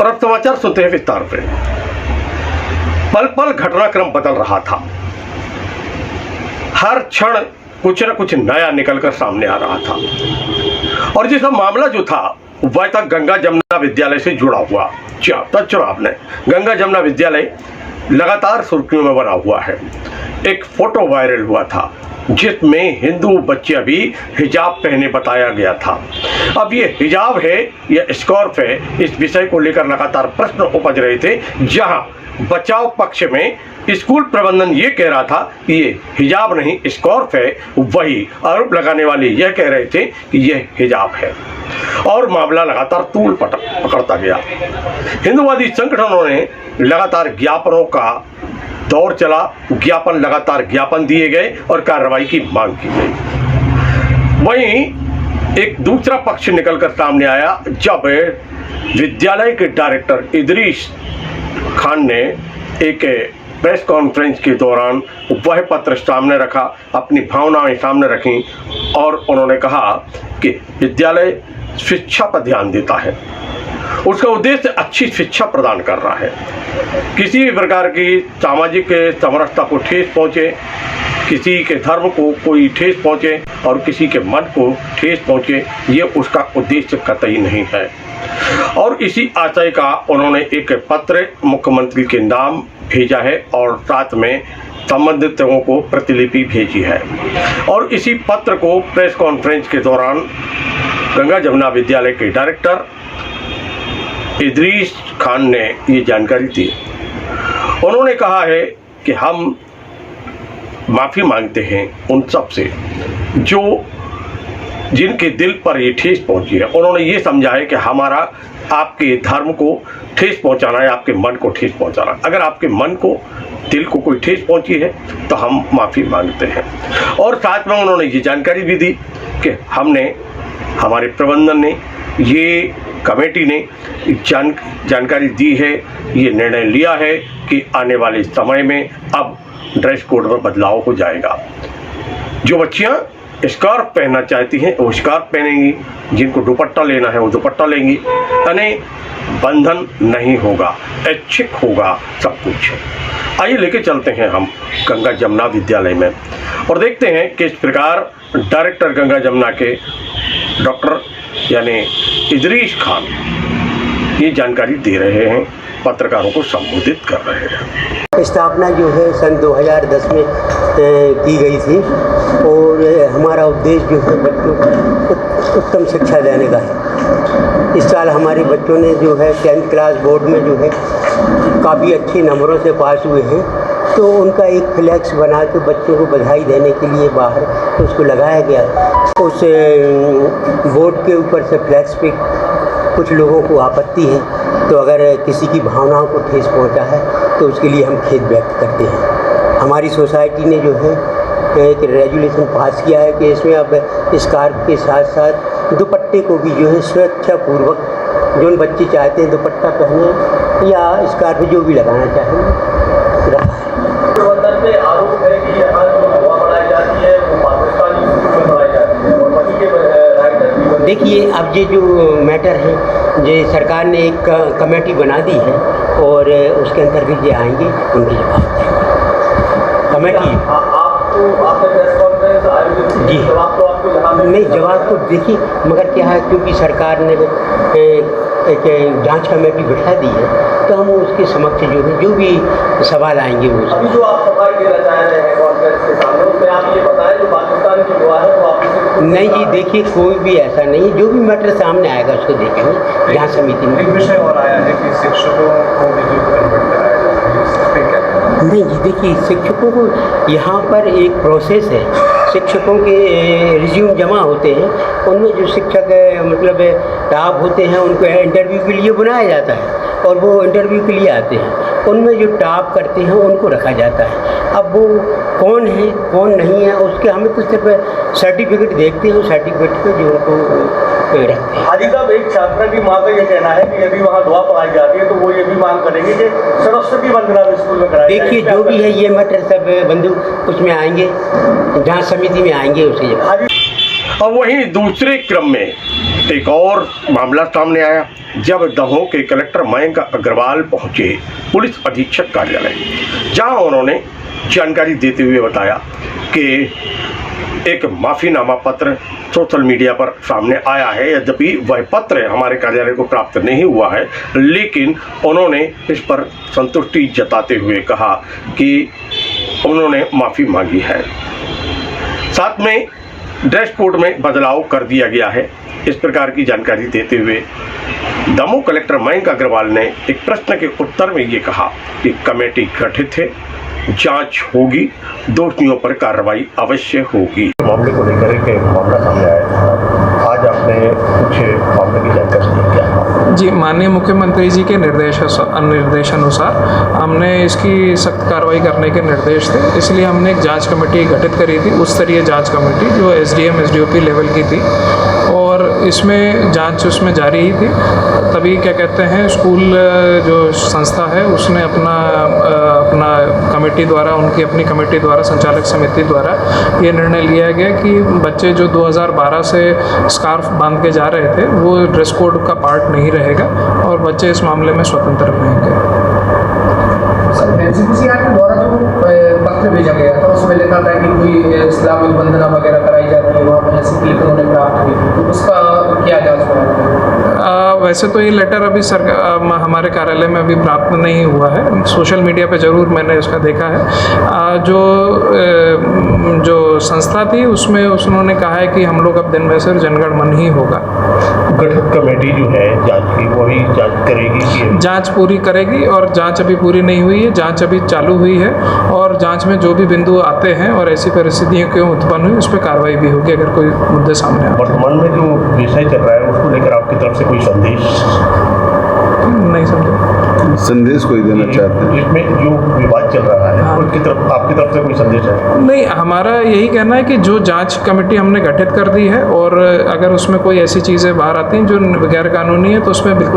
और अब समाचार सुनते हैं विस्तार से। पल पल घटनाक्रम बदल रहा था, हर क्षण कुछ न कुछ नया निकलकर सामने आ रहा था। और जिस मामला जो था वह था गंगा जमुना विद्यालय से जुड़ा हुआ। चुना आपने, गंगा जमुना विद्यालय लगातार सुर्खियों में बना हुआ है। एक फोटो वायरल हुआ था जिसमें हिंदू बच्चे भी हिजाब पहने बताया गया था। अब ये हिजाब है या स्कार्फ है, इस विषय को लेकर लगातार प्रश्न उपज रहे थे। जहां बचाव पक्ष में स्कूल प्रबंधन ये कह रहा था कि ये हिजाब नहीं स्कार्फ है, वही आरोप लगाने वाले यह कह रहे थे कि यह हिजाब है। और मामला लगातार तूल पकड़ता गया। हिंदुवादी संगठनों ने लगातार ज्ञापनों का दौर चला, लगातार ज्ञापन दिए गए और कार्रवाई की मांग की गई। वहीं एक दूसरा पक्ष निकलकर सामने आया जब विद्यालय के डायरेक्टर इदरीस खान ने एक प्रेस कॉन्फ्रेंस के दौरान वह पत्र सामने रखा, अपनी भावनाएं सामने रखी और उन्होंने कहा कि विद्यालय शिक्षा पर ध्यान देता है, उसका उद्देश्य अच्छी शिक्षा प्रदान कर रहा है। किसी भी प्रकार की सामाजिक समरसता को ठेस पहुंचे, किसी के धर्म को कोई ठेस पहुंचे और किसी के मन को ठेस पहुंचे, ये उसका उद्देश्य कतई नहीं है। और इसी आशय का उन्होंने एक पत्र मुख्यमंत्री के नाम भेजा है और साथ में संबंधित लोगों को प्रतिलिपि भेजी है। और इसी पत्र को प्रेस कॉन्फ्रेंस के दौरान गंगा जमुना विद्यालय के डायरेक्टर इदरीस खान ने ये जानकारी दी। उन्होंने कहा है कि हम माफ़ी मांगते हैं उन सब से जो जिनके दिल पर ये ठेस पहुंची है। उन्होंने ये समझा है कि हमारा आपके धर्म को ठेस पहुंचाना है, आपके मन को ठेस पहुंचाना। अगर आपके मन को, दिल को कोई ठेस पहुंची है तो हम माफ़ी मांगते हैं। और साथ में उन्होंने ये जानकारी भी दी कि हमारे प्रबंधन ने, ये कमेटी ने जानकारी दी है, ये निर्णय लिया है कि आने वाले समय में अब ड्रेस कोड में बदलाव हो जाएगा। जो बच्चियां स्कार्फ पहनना चाहती हैं वो स्कार्फ पहनेंगी, जिनको दुपट्टा लेना है वो दुपट्टा लेंगी, यानी बंधन नहीं होगा, ऐच्छिक होगा सब कुछ। आइए लेके चलते हैं हम गंगा जमुना विद्यालय में और देखते हैं किस प्रकार डायरेक्टर गंगा जमुना के डॉक्टर यानी इदरीस खान ये जानकारी दे रहे हैं, पत्रकारों को संबोधित कर रहे हैं। स्थापना जो है सन 2010 में की गई थी और हमारा उद्देश्य जो है बच्चों को उत्तम शिक्षा देने का है। इस साल हमारे बच्चों ने जो है 10th क्लास बोर्ड में जो है काफ़ी अच्छे नंबरों से पास हुए हैं, तो उनका एक फ्लैक्स बना के बच्चों को बधाई देने के लिए बाहर उसको लगाया गया। उस बोर्ड के ऊपर से फ्लैक्स पे कुछ लोगों को आपत्ति है, तो अगर किसी की भावनाओं को ठेस पहुंचा है तो उसके लिए हम खेद व्यक्त करते हैं। हमारी सोसाइटी ने जो है एक रेजुलेशन पास किया है कि इसमें अब स्कार्फ के साथ साथ दुपट्टे को भी जो है स्वेच्छापूर्वक जो बच्चे चाहते हैं दुपट्टा पहने या स्कार्फ जो भी लगाना चाहें रखा है। प्रबंधन पे आरोप है कि यहाँ जो हवा बढ़ाई जाती है वो पाकिस्तानी स्कूल में बढ़ाई जाती है और वहीं के राइटर। देखिए अब ये जो मैटर है ये सरकार ने एक कमेटी बना दी है और उसके अंतर्गत ये आएंगे, उनकी जवाब देंगे कमेटी। आपने प्रेस कॉन्फ्रेंस आयोजित की, जवाब तो आपको यहाँ नहीं, जवाब तो देखिए, मगर क्या है क्योंकि सरकार ने एक जांच कमेटी बिठा दी है तो हम उसके समक्ष जो भी सवाल आएंगे वो अभी जो आप सफाई देना चाह रहे हैं कॉन्फ्रेंस के सामने, उसमें आप ये बताएं जो पाकिस्तान की हुआ है वो आप नहीं जी, देखिए कोई भी ऐसा नहीं, जो भी मैटर सामने आएगा उसको देखेंगे जहाँ समिति में। एक विषय और आया है कि शिक्षकों को भी जो कन्वर्ट कराया जाता है, इस पर क्या कहना है? नहीं जी, देखिए शिक्षकों को यहाँ पर एक प्रोसेस है, शिक्षकों के रिज्यूम जमा होते हैं, उनमें जो शिक्षक मतलब टॉप होते हैं उनको इंटरव्यू के लिए बुलाया जाता है और वो इंटरव्यू के लिए आते हैं, उनमें जो टॉप करते हैं उनको रखा जाता है। अब वो कौन है कौन नहीं है उसके हमें तो सिर्फ सर्टिफिकेट देखते हैं, सर्टिफिकेट पे जो उनको रखते हैं। हाजी साहब, एक छात्रा की माँ का ये कहना है कि यदि वहाँ दुआ पढ़ाई जाती है तो वो ये भी मांग करेंगे कि सरस्वती वंदना स्कूल में कराई। देखिए जो भी है ये मैटर सब बंधु उसमें आएंगे, जहाँ समिति में आएंगे उसे। और वहीं दूसरे क्रम में एक और मामला सामने आया जब दमोह के कलेक्टर मयंक अग्रवाल पहुंचे पुलिस अधीक्षक कार्यालय, जहां उन्होंने जानकारी देते हुए बताया कि एक माफीनामा पत्र सोशल मीडिया पर सामने आया है। यद्यपि वह पत्र हमारे कार्यालय को प्राप्त नहीं हुआ है, लेकिन उन्होंने इस पर संतुष्टि जताते हुए कहा कि उन्होंने माफ़ी मांगी है। साथ में ड्रेस कोड में बदलाव कर दिया गया है। इस प्रकार की जानकारी देते हुए दमोह कलेक्टर मयंक अग्रवाल ने एक प्रश्न के उत्तर में ये कहा कि कमेटी गठित है, जांच होगी, दोषियों पर कार्रवाई अवश्य होगी। मामले को लेकर एक मामला सामने आया था, आज आपने कुछ मामले की जानकारी दी क्या? जी, माननीय मुख्यमंत्री जी के निर्देशानुसार हमने इसकी सख्त कार्रवाई करने के निर्देश थे, इसलिए हमने एक जांच कमेटी गठित करी थी, उच्च स्तरीय जांच कमेटी जो एसडीएम एसडीओपी लेवल की थी, और इसमें जांच उसमें जारी ही थी। तभी क्या कहते हैं, स्कूल जो संस्था है उसने अपना कमेटी द्वारा, उनकी अपनी कमेटी द्वारा, संचालक समिति द्वारा ये निर्णय लिया गया कि बच्चे जो 2012 से स्कार्फ बांध के जा रहे थे वो ड्रेस कोड का पार्ट नहीं रहेगा और बच्चे इस मामले में स्वतंत्र रहेंगे। एनसीपीसीआर के द्वारा जो पत्र भेजा गया था उसमें लिखा था कि कोई इस्लामिक वंदना वगैरह कराई जाती है, वहाँ पर ऐसी क्लिप उन्होंने प्राप्त की थी, तो उसका क्या जांच हुआ? वैसे तो ये लेटर अभी हमारे कार्यालय में अभी प्राप्त नहीं हुआ है। सोशल मीडिया पे ज़रूर मैंने उसका देखा है। जो संस्था थी उसमें उन्होंने कहा है कि हम लोग अब दिन में सिर्फ जनगण मन ही होगा। गठित कमेटी जो है जांच की, वो अभी जांच करेगी कि जांच पूरी करेगी, और जांच अभी पूरी नहीं हुई है, जांच अभी चालू हुई है, और जांच में जो भी बिंदु आते हैं और ऐसी परिस्थितियाँ क्यों उत्पन्न हुई उस पर कार्रवाई भी होगी अगर कोई मुद्दे सामने आए। वर्तमान में जो विषय चल रहा है उसको लेकर आपकी तरफ से कोई संदेश? नहीं समझे। संदेश कोई देना चाहते हैं? जिसमें जो विवाद चल रहा है हाँ। उसकी तरफ, आपकी तरफ से कोई संदेश है? नहीं, हमारा यही कहना है कि जो जांच कमेटी हमने गठित कर दी है और अगर उसमें कोई ऐसी चीज़ें बाहर आती हैं जो गैर कानूनी है तो उसमें बिल्कुल